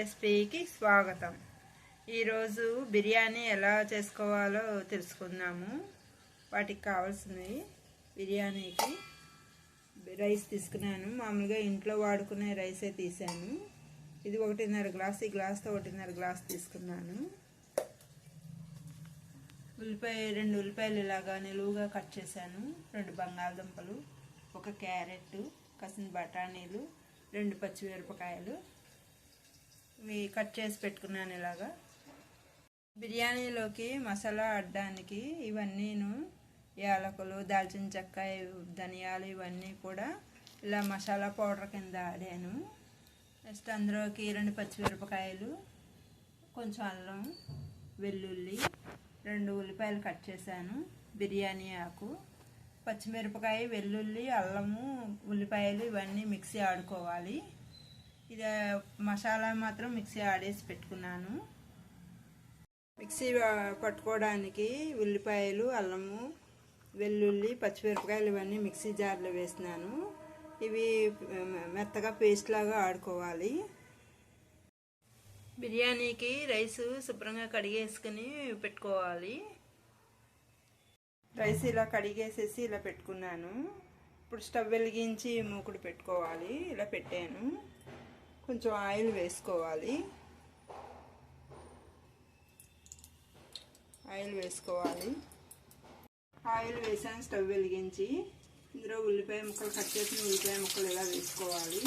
రెసిపీకి స్వాగతం. ఈరోజు బిర్యానీ ఎలా చేసుకోవాలో తెలుసుకుందాము. వాటికి కావాల్సినవి బిర్యానీకి రైస్ తీసుకున్నాను. మామూలుగా ఇంట్లో వాడుకునే రైసే తీసాను. ఇది 1.5 గ్లాస్, ఈ గ్లాస్తో 1.5 గ్లాస్ తీసుకున్నాను. రెండు ఉల్లిపాయలు ఇలాగా నిలువుగా కట్ చేశాను. 2 బంగాళదుంపలు, 1 క్యారెట్, కసిన బఠానీలు, 2 పచ్చిమిరపకాయలు ఇవి కట్ చేసి పెట్టుకున్నాను. ఇలాగా బిర్యానీలోకి మసాలా అడ్డానికి ఇవన్నీను యాలకులు, దాల్చిన చెక్క, ధనియాలు ఇవన్నీ కూడా ఇలా మసాలా పౌడర్ కింద ఆడాను. నెక్స్ట్ అందులోకి 2 పచ్చిమిరపకాయలు, కొంచెం అల్లం, వెల్లుల్లి, 2 ఉల్లిపాయలు కట్ చేశాను, బిర్యానీ ఆకు, పచ్చిమిరపకాయ, వెల్లుల్లి, అల్లము, ఉల్లిపాయలు ఇవన్నీ మిక్సీ ఆడుకోవాలి. ఇది మసాలా మాత్రం మిక్సీ ఆడేసి పెట్టుకున్నాను. మిక్సీ పట్టుకోవడానికి ఉల్లిపాయలు, అల్లము, వెల్లుల్లి, పచ్చిమిరపకాయలు ఇవన్నీ మిక్సీ జార్లో వేసినాను. ఇవి మెత్తగా పేస్ట్ లాగా ఆడుకోవాలి. బిర్యానీకి రైస్ శుభ్రంగా కడిగేసుకుని పెట్టుకోవాలి. రైస్ ఇలా కడిగేసేసి ఇలా పెట్టుకున్నాను. ఇప్పుడు స్టవ్ వెలిగించి మూకుడు పెట్టుకోవాలి. ఇలా పెట్టాను. కొంచెం ఆయిల్ వేసుకోవాలి. ఆయిల్ వేసాను. స్టవ్ వెలిగించి ఇందులో ఉల్లిపాయ ముక్కలు, కట్ చేసిన ఉల్లిపాయ ముక్కలు ఇలా వేసుకోవాలి.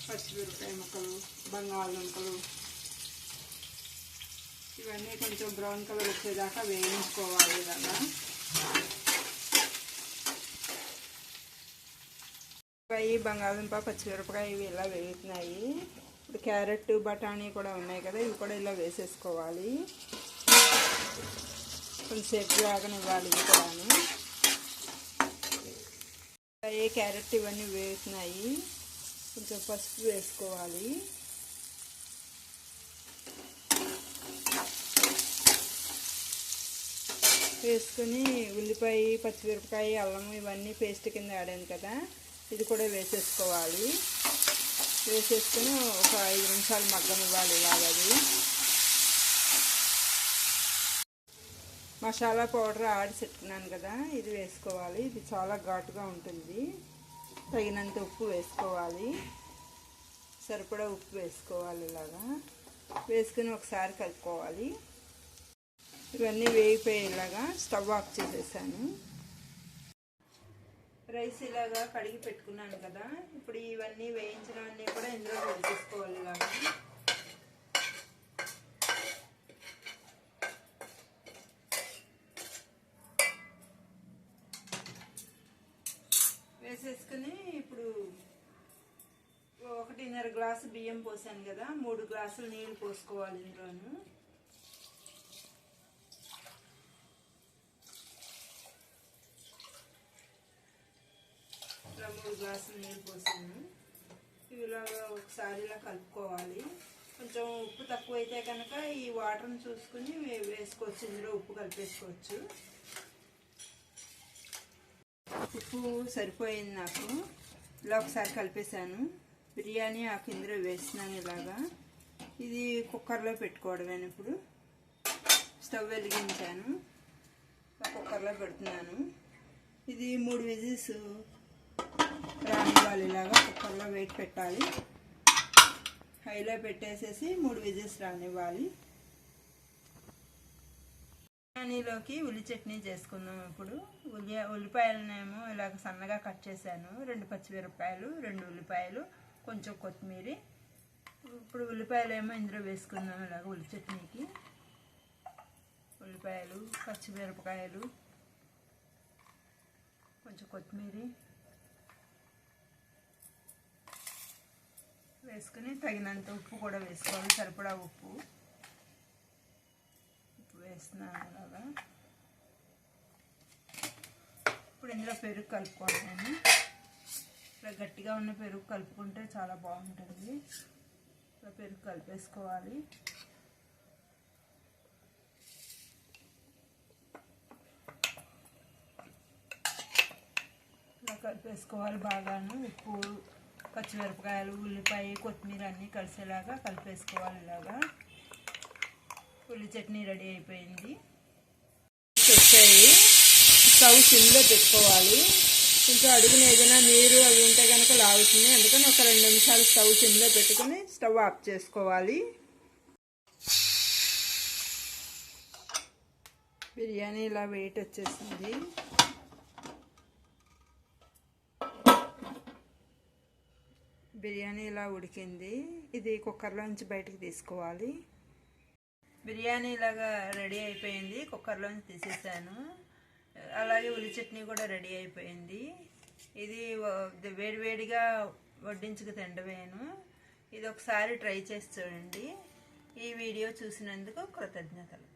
పచ్చిమిరపకాయ ముక్కలు, బంగాళదుంపలు ఇవన్నీ కొంచెం బ్రౌన్ కలర్ వచ్చేదాకా వేయించుకోవాలి. ఇలాగా బంగాళదుంప, పచ్చిమిరపకాయ ఇవి ఇలా వేగుతున్నాయి. ఇప్పుడు క్యారెట్, బఠానీ కూడా ఉన్నాయి కదా, ఇవి కూడా ఇలా వేసేసుకోవాలి. కొంచెంసేపు వేగనివ్వాలి. ఇవి కూడాను క్యారెట్ ఇవన్నీ వేగుతున్నాయి. కొంచెం పసుపు వేసుకోవాలి. వేసుకుని ఉల్లిపాయ, పచ్చిమిరపకాయ, అల్లము ఇవన్నీ పేస్ట్ కింద ఆడాను కదా, ఇది కూడా వేసేసుకోవాలి. వేసేసుకుని ఒక 5 నిమిషాలు మగ్గనివ్వాలి. ఇలాగది మసాలా పౌడర్ ఆడి పెట్టుకున్నాను కదా, ఇది వేసుకోవాలి. ఇది చాలా ఘాటుగా ఉంటుంది. తగినంత ఉప్పు వేసుకోవాలి. సరిపడా ఉప్పు వేసుకోవాలి. ఇలాగా వేసుకుని ఒకసారి కలుపుకోవాలి. ఇవన్నీ వేగిపోయేలాగా స్టవ్ ఆఫ్ చేసేసాను. రైస్ ఇలాగా కడిగి పెట్టుకున్నాను కదా, ఇప్పుడు ఇవన్నీ వేయించినవన్నీ కూడా ఇందులో వేసేసుకోవాలి. ఇలాగా వేసేసుకుని ఇప్పుడు 1.5 గ్లాసు బియ్యం పోసాను కదా, 3 గ్లాసులు నీళ్ళు పోసుకోవాలి. ఇందులోను 3 గ్లాసులు నీళ్ళు పోసాను. ఇలాగా ఒకసారి ఇలా కలుపుకోవాలి. కొంచెం ఉప్పు తక్కువ అయితే కనుక ఈ వాటర్ని చూసుకుని వేసుకోవచ్చు. ఇందులో ఉప్పు కలిపేసుకోవచ్చు. ఉప్పు సరిపోయింది నాకు. ఇలా ఒకసారి కలిపేసాను. బిర్యానీ ఆకు ఇందులో వేసినాను. ఇలాగా ఇది కుక్కర్లో పెట్టుకోవడమే. ఇప్పుడు స్టవ్ వెలిగించాను. కుక్కర్లో పెడుతున్నాను. ఇది 3 విజిల్స్ రానివ్వాలి. ఇలాగా కుక్కర్లో వెయిట్ పెట్టాలి. హైలో పెట్టేసేసి 3 విజిల్స్ రానివ్వాలి. బిర్యానీలోకి ఉల్లి చట్నీ చేసుకుందాం. ఇప్పుడు ఉల్లిపాయలనేమో ఇలాగ సన్నగా కట్ చేశాను. 2 పచ్చిమిరపకాయలు, 2 ఉల్లిపాయలు, కొంచెం కొత్తిమీర. ఇప్పుడు ఉల్లిపాయలు ఏమో ఇందులో వేసుకుందాం. ఇలాగ ఉల్లి చట్నీకి ఉల్లిపాయలు, పచ్చిమిరపకాయలు, కొంచెం కొత్తిమీర వేసుకుని తగినంత ఉప్పు కూడా వేసుకోవాలి. సరిపడా ఉప్పు వేస్తున్నాను. అలాగా ఇప్పుడు ఇందులో పెరుగు కలుపుకోవాలి. నేను ఇలా గట్టిగా ఉన్న పెరుగు కలుపుకుంటే చాలా బాగుంటుంది. ఇలా పెరుగు కలిపేసుకోవాలి. ఇలా కలిపేసుకోవాలి బాగాను. ఉప్పు పచ్చిమిరపకాయలు, ఉల్లిపాయ, కొత్తిమీర అన్నీ కలిసేలాగా కలిపేసుకోవాలి. ఇలాగా ఉల్లి చట్నీ రెడీ అయిపోయింది. వచ్చాయి. స్టవ్ సిమ్లో పెట్టుకోవాలి. కొంచెం అడుగున ఏదైనా నీరు అవి ఉంటే కనుక లాగుతుంది. అందుకని ఒక 2 నిమిషాలు స్టవ్ సిమ్లో పెట్టుకుని స్టవ్ ఆఫ్ చేసుకోవాలి. బిర్యానీ ఇలా వెయిట్ వచ్చేసింది. బిర్యానీ ఇలా ఉడికింది. ఇది కుక్కర్లోంచి బయటకు తీసుకోవాలి. బిర్యానీ ఇలాగా రెడీ అయిపోయింది. కుక్కర్లోంచి తీసేసాను. అలాగే ఉల్లి చట్నీ కూడా రెడీ అయిపోయింది. ఇది వేడివేడిగా వడ్డించుకు తినడమేను. ఇది ఒకసారి ట్రై చేసి చూడండి. ఈ వీడియో చూసినందుకు కృతజ్ఞతలు.